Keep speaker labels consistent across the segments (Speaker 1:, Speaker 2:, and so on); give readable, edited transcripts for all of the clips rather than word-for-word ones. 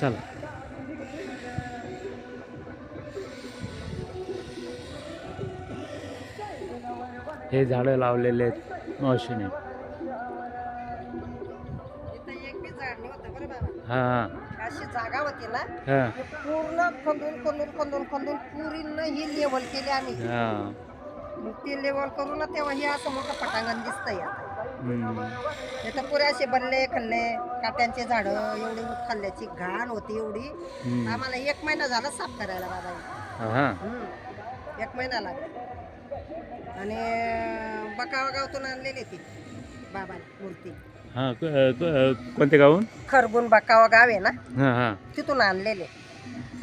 Speaker 1: चला. हे झाडं लावलेले आहेत मावशीने.
Speaker 2: इथं एक बी झाड नव्हतं बरं बाबा.
Speaker 1: हा हा
Speaker 2: अशी जागा होती ना,
Speaker 1: हा
Speaker 2: हे पूर्ण खंदून पुरीनं ही लेवल केली आम्ही.
Speaker 1: हा.
Speaker 2: मग ते लेवल करून ना तेव्हा हे असं मोठं पटांगण दिसतंय आता.
Speaker 1: हम्म.
Speaker 2: इथं पुरे असे बल्ले खल्ले, काट्यांचे झाडं, एवढी खाल्ल्याची घाण होती एवढी.
Speaker 1: हम्म.
Speaker 2: आम्हाला 1 महिना झाला साफ करायला बाबा.
Speaker 1: हा
Speaker 2: 1 महिना लागला. आणि बकावा गावतून आणलेली ती बाबा मूर्ती.
Speaker 1: हा. कोणते गावून?
Speaker 2: खरबून बकावा गाव आहे ना,
Speaker 1: हा हा
Speaker 2: तिथून आणलेले.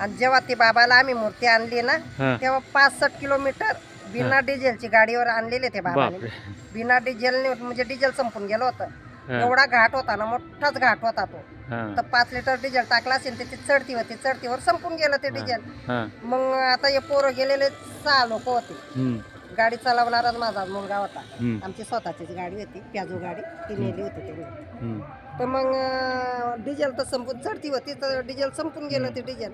Speaker 2: आणि जेव्हा ती बाबाला आम्ही मूर्ती आणली ना,
Speaker 1: हा.
Speaker 2: तेव्हा 65 किलोमीटर बिना डिझेलची गाडीवर आणलेले ते बाबाने.
Speaker 1: बापरे.
Speaker 2: बिना डिझेलने, म्हणजे डिझेल संपून गेलं होतं.
Speaker 1: हा.
Speaker 2: एवढा घाट होता ना, मोठाच घाट होता तो.
Speaker 1: हा
Speaker 2: तर 5 लिटर डिझेल टाकला असेल तर ती चढती होती, चढतीवर संपून गेलं ते डिझेल.
Speaker 1: हा.
Speaker 2: मग आता हे पोरं गेलेले 6 लोक होते.
Speaker 1: हम्म.
Speaker 2: गाडी चालवणाराच माझा मुलगा होता.
Speaker 1: हम्म.
Speaker 2: आमची स्वतःचीच गाडी होती, प्याजो गाडी, ती नेली होती त्यांनी.
Speaker 1: हम्म.
Speaker 2: तर मग डिझेल तर संपून चढती होती, तर डिझेल संपून गेलं ते डिझेल.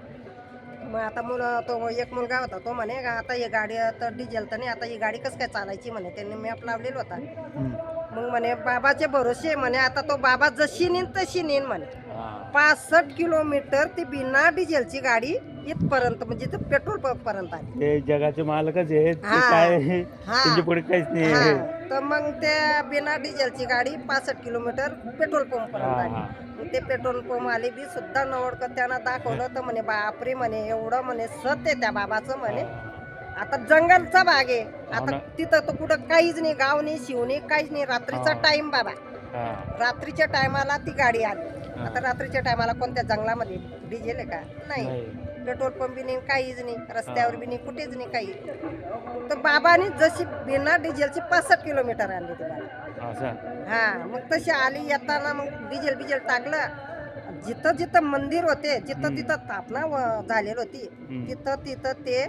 Speaker 2: मग आता तो एक मुलगा होता, तो म्हणे का आता ही गाडी तर डिझेल तर नाही, आता ही गाडी कसं काय चालायची म्हणे. त्यांनी मॅप लावलेला होता.
Speaker 1: हम्म.
Speaker 2: मग म्हणे बाबाचे भरोसे म्हणे, आता तो बाबा जशी नेन तशी नेन म्हणे.
Speaker 1: हा.
Speaker 2: 65 किलोमीटर ती बिना डिझेलची गाडी इथपर्यंत, म्हणजे ते पेट्रोल पंप पर्यंत आली.
Speaker 1: ते जगाचे मालकच आहेत ते,
Speaker 2: हा.
Speaker 1: काय
Speaker 2: हा.
Speaker 1: त्यांच्या पुढे काहीच
Speaker 2: हा.
Speaker 1: नाही.
Speaker 2: तर मग त्या बिना डिझेलची गाडी 65 किलोमीटर पेट्रोल पंप पर्यंत
Speaker 1: हा,
Speaker 2: आली.
Speaker 1: हा.
Speaker 2: मग ते पेट्रोल पंप आले बी सुद्धा नवडकर त्यांना दाखवलं, तर म्हणे बापरे म्हणे, एवढं म्हणे सत आहे त्या बाबाचं म्हणे. आता जंगलचा भाग आहे,
Speaker 1: हो
Speaker 2: आता
Speaker 1: ना.
Speaker 2: तिथं तर कुठं काहीच नाही, गाव नाही, शिव नाही, काहीच नाही. रात्रीचा
Speaker 1: हा.
Speaker 2: टाइम बाबा,
Speaker 1: हा.
Speaker 2: रात्रीच्या टायमाला ती गाडी आली.
Speaker 1: हा.
Speaker 2: आता रात्रीच्या टायमाला कोणत्या जंगलामध्ये डिझेल आहे का? नाही. पेट्रोल पंप बी नाही, काहीच नाही, रस्त्यावर बी नाही, कुठेच नाही काही. तर बाबाने जशी बिना डिझेलची 65 किलोमीटर आणली ती गाडी.
Speaker 1: असं.
Speaker 2: हा. मग तशी आली, येताना मग डिझेल टाकलं. जिथं जिथं मंदिर होते, जिथं तिथं स्थापना झालेली होती, तिथं ते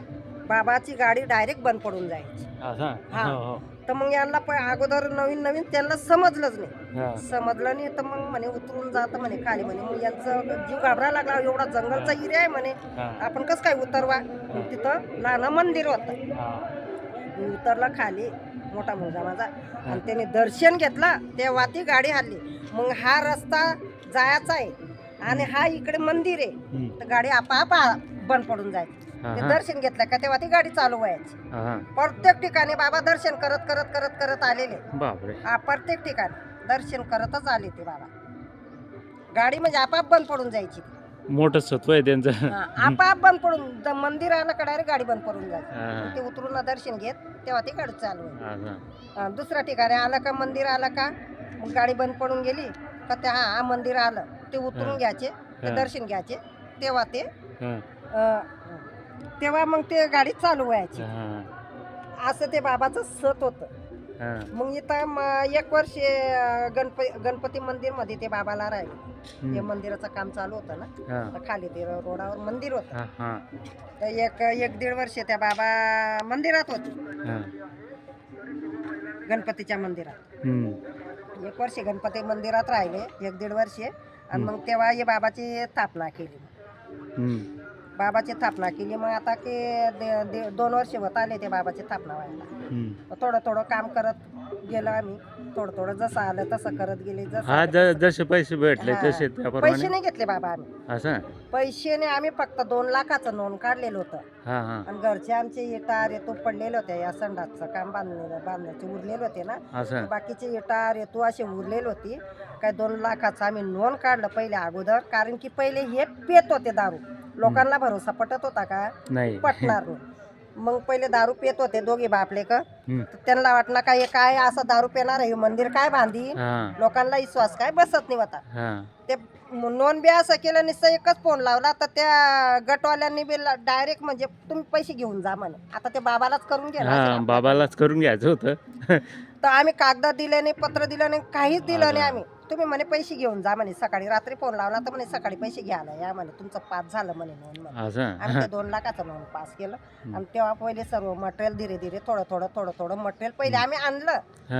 Speaker 2: बाबाची गाडी डायरेक्ट बंद पडून जायची.
Speaker 1: असं.
Speaker 2: हा.
Speaker 1: हो, हो.
Speaker 2: तर मग यांना अगोदर नवीन त्यांना समजलंच नाही.
Speaker 1: हा.
Speaker 2: समजलं नाही तर मग म्हणे उतरून जात म्हणे खाली म्हणे. मग यांचं जीव घाबरायला लागला, एवढा जंगलचा एरिया आहे म्हणे,
Speaker 1: हा.
Speaker 2: आपण कसं काय उतरवा. मग तिथं लहान मंदिर होतं.
Speaker 1: हा.
Speaker 2: मी उतरला खाली, मोठा मुलगा माझा, आणि त्याने दर्शन घेतलं, तेव्हा ती गाडी हल्ली. मग हा रस्ता जायचा आहे आणि हा इकडे मंदिर आहे, तर गाडी आपाप बंद पडून जायची. ते दर्शन घेतलं का तेव्हा ती गाडी चालू व्हायची. प्रत्येक ठिकाणी बाबा दर्शन करत करत करत करत आलेले.
Speaker 1: बापरे.
Speaker 2: हा, प्रत्येक ठिकाणी दर्शन करतच आले ते बाबा. गाडी म्हणजे आपाप बंद पडून जायची.
Speaker 1: मोठं सत्व आहे त्यांचं.
Speaker 2: हा, आपाप बंद पडून मंदिर आलं का डायरेक्ट गाडी बंद पडून जायची. ते उतरून दर्शन घेत तेव्हा ती गाडी चालू व्हायची. दुसऱ्या ठिकाणी आलं का, मंदिर आलं का, मग गाडी बंद पडून गेली का, ते हा मंदिर आलं, ते उतरून घ्यायचे, ते दर्शन घ्यायचे, तेव्हा ते तेव्हा मग ते गाडी चालू व्हायची. असं ते बाबाचं सत होतं. मग इथं 1 वर्ष गणपती मंदिर मध्ये ते बाबाला राहिले. ते मंदिराचं काम चालू होतं ना, तर खाली ते रोडावर मंदिर होतं. तर एक 1.5 वर्ष त्या बाबा मंदिरात होते, गणपतीच्या मंदिरात. 1 वर्ष गणपती मंदिरात राहिले, 1.5 वर्ष. आणि मग तेव्हा हे बाबाची स्थापना केली. बाबाची स्थापना केली. मग आता ते 2 वर्ष होत आले ते बाबाची स्थापना व्हायला. थोडं थोडं काम करत गेलो आम्ही, थोडं थोडं जसं आलं तसं करत गेले.
Speaker 1: जसे पैसे भेटले तसे
Speaker 2: पैसे नाही घेतले बाबा आम्ही.
Speaker 1: असं.
Speaker 2: पैसे नाही, आम्ही फक्त 2 लाखाचं नोंद काढलेलं होतं. आणि घरचे आमचे इटा रेतू पडलेले होते, या संडासचं काम बांधण्याचे उरलेले होते ना, बाकीचे इटा रेतू असे उरलेले होती. काय 2 लाखाचं आम्ही नोंद काढलं पहिले अगोदर, कारण की पहिले हे पेत होते दारू. लोकांना भरोसा पटत होता का?
Speaker 1: नाही,
Speaker 2: पटणार नाही. मग पहिले दारू पेत होते दोघे बापले का, त्यांना वाटलं काय काय असं दारू पेणार आहे, मंदिर काय बांधी, लोकांना विश्वास काय बसत नाही होता. ते नोंद बी असं केलं, नुसतं एकच फोन लावला तर त्या गटवाल्यांनी बी डायरेक्ट म्हणजे तुम्ही पैसे घेऊन जा म्हणे. आता ते बाबालाच करून घ्या,
Speaker 1: बाबालाच करून घ्यायचं होतं.
Speaker 2: तर आम्ही कागद दिले नाही, पत्र दिलं नाही, काहीच दिलं नाही आम्ही. तुम्ही म्हणे पैसे घेऊन जा म्हणे. सकाळी रात्री फोन लावला तर म्हणे सकाळी पैसे घ्यायला या म्हणे, तुमचं पास झालं म्हणे नोंद म्हणे. आम्ही ते 2 लाखाचं नोंद पास केलं. आणि तेव्हा पहिले सर्व मटेरियल धीरे धीरे थोडं थोडं मटेरियल पहिले आम्ही आणलं,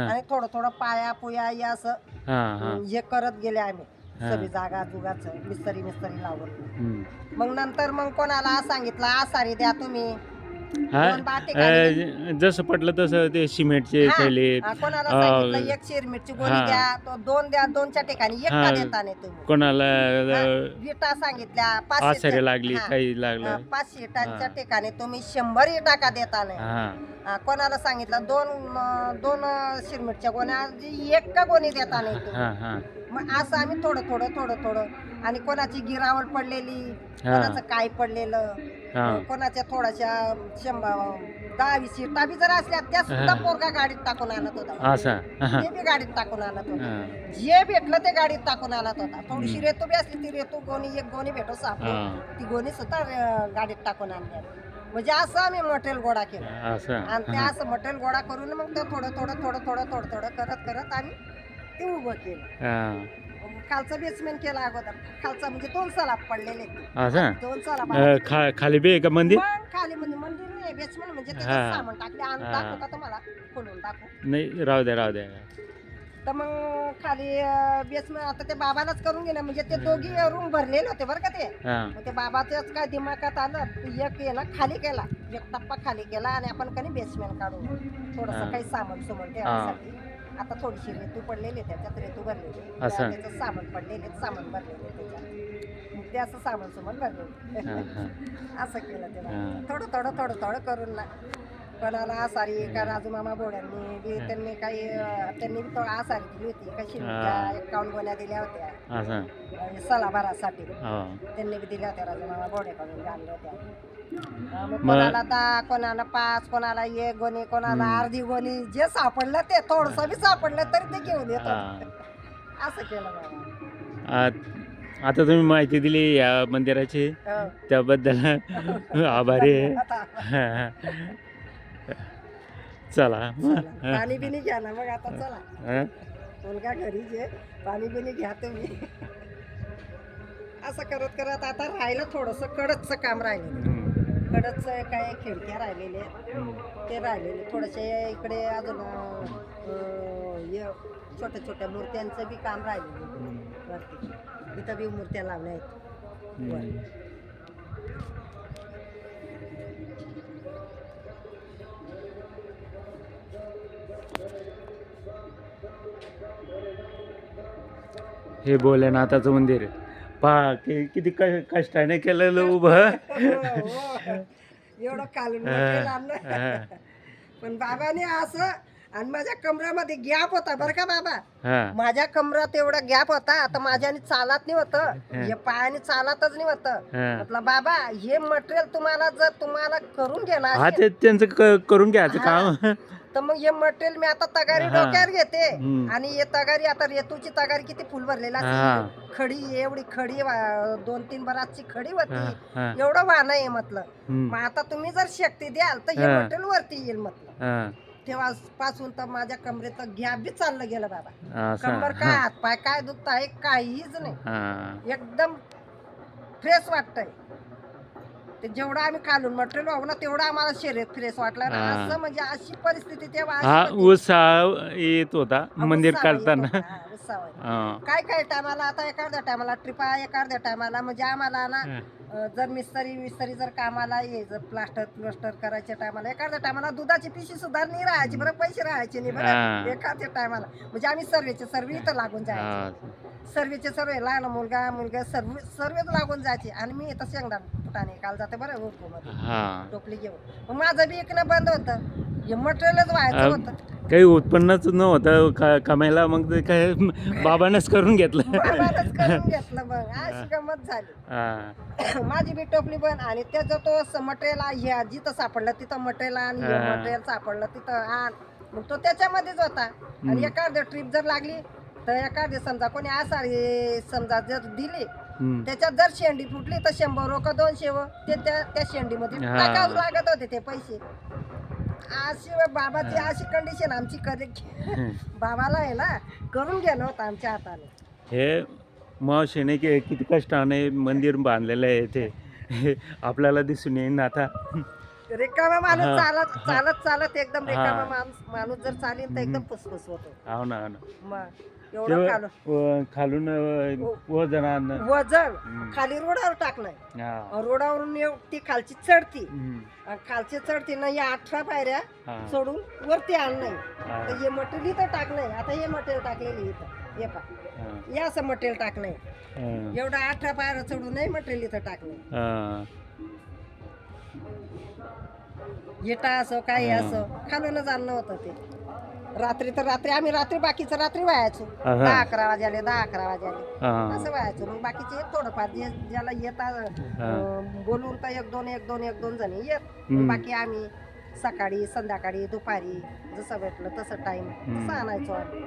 Speaker 2: आणि थोडं थोडं पाया पुया या असं हे करत गेले आम्ही.
Speaker 1: हा.
Speaker 2: सगळी जागा जुगाचं मिस्त्री लावून.
Speaker 1: हम्म.
Speaker 2: मग नंतर मग कोणाला सांगितलं आसारी द्या तुम्ही,
Speaker 1: हा
Speaker 2: 2 बाटे
Speaker 1: जसं पटलं तसं ते सिमेंटचे थैले
Speaker 2: कोणाला
Speaker 1: अ,
Speaker 2: सांगितलं 1 शिरमिरची गोणी
Speaker 1: हा.
Speaker 2: द्या, तो 2 द्या, 2च्या ठिकाणी 1
Speaker 1: हा.
Speaker 2: का देता नाही तुम्ही.
Speaker 1: कोणाला
Speaker 2: हा, विटा सांगितल्या 500
Speaker 1: आचार्य लागली काही लागलं
Speaker 2: 5 इटांच्या
Speaker 1: हा.
Speaker 2: ठिकाणी तुम्ही 100 इटा का देता नाही.
Speaker 1: हा
Speaker 2: कोणाला सांगितलं 2 शिरमिरच्या गोण्या 1 का गोणी देता नाही तुम्ही.
Speaker 1: हा हा
Speaker 2: मग असं आम्ही थोडं आणि कोणाची गिरावल पडलेली, कोणाचं काय पडलेलं,
Speaker 1: हा.
Speaker 2: कोणाच्या थोड्याशा 10-20 इटा बी जर असल्या त्या सुद्धा पोरगा गाडीत टाकून आणत होता.
Speaker 1: असा हा.
Speaker 2: ते बी गाडीत टाकून आणत होता.
Speaker 1: हा.
Speaker 2: जे भेटलं ते गाडीत टाकून आणत होता. थोडीशी रेतू बी असली ती रेतू गोणी 1 गोणी भेटो सापडून
Speaker 1: हा.
Speaker 2: ती गोणी सुद्धा गाडीत टाकून आणल्या. म्हणजे असं आम्ही मटेरियल गोळा केलं
Speaker 1: असं
Speaker 2: आणि ते
Speaker 1: हा.
Speaker 2: असं मटेरियल गोळा करून मग ते थोडं करत आम्ही ते उभं केलं.
Speaker 1: हा.
Speaker 2: खालचं बेसमेंट केलं अगोदर. खालचा म्हणजे 2 सलाब पडलेले.
Speaker 1: असं
Speaker 2: 2 सलाब
Speaker 1: खाली बी आहे का मंदिर?
Speaker 2: मग खाली म्हणजे मंदिर नाही, बेसमेंट म्हणजे
Speaker 1: हा.
Speaker 2: त्याच्यात सामान टाकले. आणि
Speaker 1: हा.
Speaker 2: दाखवू का तुम्हाला? खोलून दाखवू.
Speaker 1: नाही राहू द्या
Speaker 2: तर मग खाली बेसमेंट आता ते बाबालाच करून गेलं. म्हणजे ते दोघी रूम भरलेले होते बरं का ते.
Speaker 1: हा.
Speaker 2: मग ते बाबाच्याच काय दिमागात आलं, एक केला खाली केला, 1 टप्पा खाली केला आणि आपण कधी बेसमेंट काढू थोडंसं
Speaker 1: हा.
Speaker 2: काही सामान सुमन ठेवायसाठी. आता थोडीशी रेतू पडलेली, त्याच्यात रेतू भरलेली,
Speaker 1: असं.
Speaker 2: त्याचं सामान पडलेले, सामान भरलेले त्याच्यात. मग ते असं सामान सुमन भरलेलं.
Speaker 1: हा, हा.
Speaker 2: असं केलं ते
Speaker 1: हा.
Speaker 2: थोडं करून ना. कोणाला आसारी का राजू मामा बोड्यांनी बी त्यांनी काही त्यांनी बी थोडं आसारी दिली होती. कशी
Speaker 1: हा.
Speaker 2: 51 गोण्या दिल्या होत्या
Speaker 1: असं
Speaker 2: सलाभरासाठी.
Speaker 1: हा.
Speaker 2: त्यांनी बी दिल्या होत्या राजू मामा बोड्याकडून आणल्या होत्या. मग कोणाला 10, कोणाला 5, कोणाला 1 गोणी, कोणाला अर्धी गोणी, जे सापडलं ते थोडस बी सापडलं तरी ते घेऊन येतो.
Speaker 1: हा.
Speaker 2: असं केलं बाबा.
Speaker 1: आता तुम्ही माहिती दिली या मंदिराची,
Speaker 2: हो.
Speaker 1: त्याबद्दल आभारी आहे.
Speaker 2: आता
Speaker 1: चला
Speaker 2: पाणी बिनी घ्या ना मग. आता चला
Speaker 1: हा?
Speaker 2: मुलगा घरी जे पाणी बिनी घ्या तुम्ही. असं करत आता राहिलं थोडस कडचं काम राहिलेलं. कडचं काय खिडक्या राहिलेले ते राहिलेले थोडेसे. इकडे अजून छोट्या मूर्त्यांचं बी काम राहिलेलं वरती. इथं बी मूर्त्या लावल्या आहेत वर.
Speaker 1: हे भोलेनाथाचं मंदिर पहा किती कष्टाने केलेलं उभं.
Speaker 2: एवढं कालून आणलं. पण बाबाने असं, आणि माझ्या कमरामध्ये गॅप होता बरं का बाबा.
Speaker 1: हा.
Speaker 2: माझ्या कमरात एवढा गॅप होता. आता माझ्याने चालत नाही होतं, हे पायाने चालतच नाही होतं. म्हटलं बाबा हे मटेरियल तुम्हाला करून घेणार
Speaker 1: हा ते त्यांचं करून घ्यायचं काम.
Speaker 2: तर मग हे मटेरियल मी आता तगारी
Speaker 1: हा.
Speaker 2: डोक्यावर घेते.
Speaker 1: हम्म.
Speaker 2: आणि हे तगारी आता रेतूची तगारी किती फुल भरलेला
Speaker 1: हा.
Speaker 2: खडी एवढी खडी 2-3 बराचची खडी
Speaker 1: हा.
Speaker 2: होती.
Speaker 1: हा.
Speaker 2: एवढं वाहन आहे म्हटलं.
Speaker 1: हम्म.
Speaker 2: मग आता तुम्ही जर शक्ती द्याल तर हे
Speaker 1: हा.
Speaker 2: मटेरियल वरती येईल म्हटलं.
Speaker 1: हा.
Speaker 2: तेव्हापासून तर माझ्या कमरेत गॅप बी चाललं गेलं बाबा.
Speaker 1: असं.
Speaker 2: कंबर काय हातपाय काय दुखत आहे काहीच नाही.
Speaker 1: हा.
Speaker 2: एकदम फ्रेश वाटतंय. ते जेवढं आम्ही खालून मटेरियल वाहू ना तेवढं आम्हाला शरीर फ्रेश वाटलं ना.
Speaker 1: हा.
Speaker 2: असं म्हणजे अशी परिस्थिती तेव्हा
Speaker 1: हा
Speaker 2: अशी होती.
Speaker 1: उत्साह येत होता मंदिर
Speaker 2: उत्साह येतो.
Speaker 1: काढताना.
Speaker 2: हा, उत्साह येतो.
Speaker 1: हा.
Speaker 2: काय टायमाला आता एखाद्या टायमाला ट्रिपा एखाद्या टायमाला म्हणजे आम्हाला ना जर मिस्त्री जर कामाला ये जर प्लास्टर करायच्या टायमाला एखाद्या टायमाला दुधाची पिशी सुद्धा नाही राहायची बरं, पैसे राहायचे नाही
Speaker 1: हा.
Speaker 2: बरं एखाद्या टायमाला. म्हणजे आम्ही सर्व इथं लागून जायचे.
Speaker 1: हा.
Speaker 2: सर्व लहान मुलगा सर्वच लागून जायचे. आणि मी इथं शेंगदाण फुटाने काल जाते बरं मध्ये
Speaker 1: हा.
Speaker 2: टोपली घेऊन. मग माझं बी इकडे बंद होतं, हे मटेरियलच व्हायचं होतं.
Speaker 1: काही उत्पन्नच नव्हतं कमायला, मग ते काय बाबानेच करून घेतलं.
Speaker 2: बाबानंच करून घेतलं. मग अशी गंमत झाली.
Speaker 1: हा.
Speaker 2: माझी बी टोपली बंद. आणि त्याचं तो मटेरियल जिथं सापडलं तिथं मटेरियल आण, हे मटेरियल सापडलं तिथं आण. मग तो त्याच्यामध्येच होता. आणि एखादी ट्रिप जर लागली तर एखादी समजा कोणी आसारी समजा जर दिली त्याच्यात जर शेंडी फुटली तर 100 का 200 ते त्या शेंडीमध्ये टाकावं लागत होते ते पैसे. अशी बाबाची अशी कंडिशन आमची बाबाला आहे ना करून गेलं होतं आमच्या हाताने.
Speaker 1: हे मावशीने किती कष्टाने मंदिर बांधलेलं आहे ते आपल्याला दिसून येईन आता.
Speaker 2: रिकामा माणूस चालत एकदम रिकामा माणूस जर चालेल तर एकदम फुसफुस होतो.
Speaker 1: हो ना.
Speaker 2: मग एवढं खालून
Speaker 1: खालून वजन आणणं.
Speaker 2: वजन
Speaker 1: हम्म.
Speaker 2: खाली रोडावर टाकलंय.
Speaker 1: हा.
Speaker 2: रोडावरून ती खालची चढती
Speaker 1: हम्म.
Speaker 2: आणि खालची चढती ना या 18 पायऱ्या
Speaker 1: हा.
Speaker 2: सोडून वरती आणलंय.
Speaker 1: हा.
Speaker 2: तर हे मटेरियल इथं टाकलंय. आता हे मटेरियल टाकलेलं इथं हे पा
Speaker 1: हा.
Speaker 2: हे असं मटेरियल टाकलंय.
Speaker 1: हा.
Speaker 2: एवढं 18 पायऱ्या चढून नाही मटेरियल इथं टाकलंय.
Speaker 1: हा.
Speaker 2: येटा असं काही असं खालूनच आणलं होतं ते. रात्री तर रात्री बाकीचं रात्री व्हायचो.
Speaker 1: हा.
Speaker 2: 10-11 वाजले 10-11 वाजले
Speaker 1: हा.
Speaker 2: असं व्हायचं. मग बाकीचे थोडंफार ज्याला येतात बोलून तर एक दोन जणी येत.
Speaker 1: हम्म.
Speaker 2: बाकी आम्ही सकाळी संध्याकाळी दुपारी जसं भेटलं तसं टाइम तसं आणायचो आम्ही.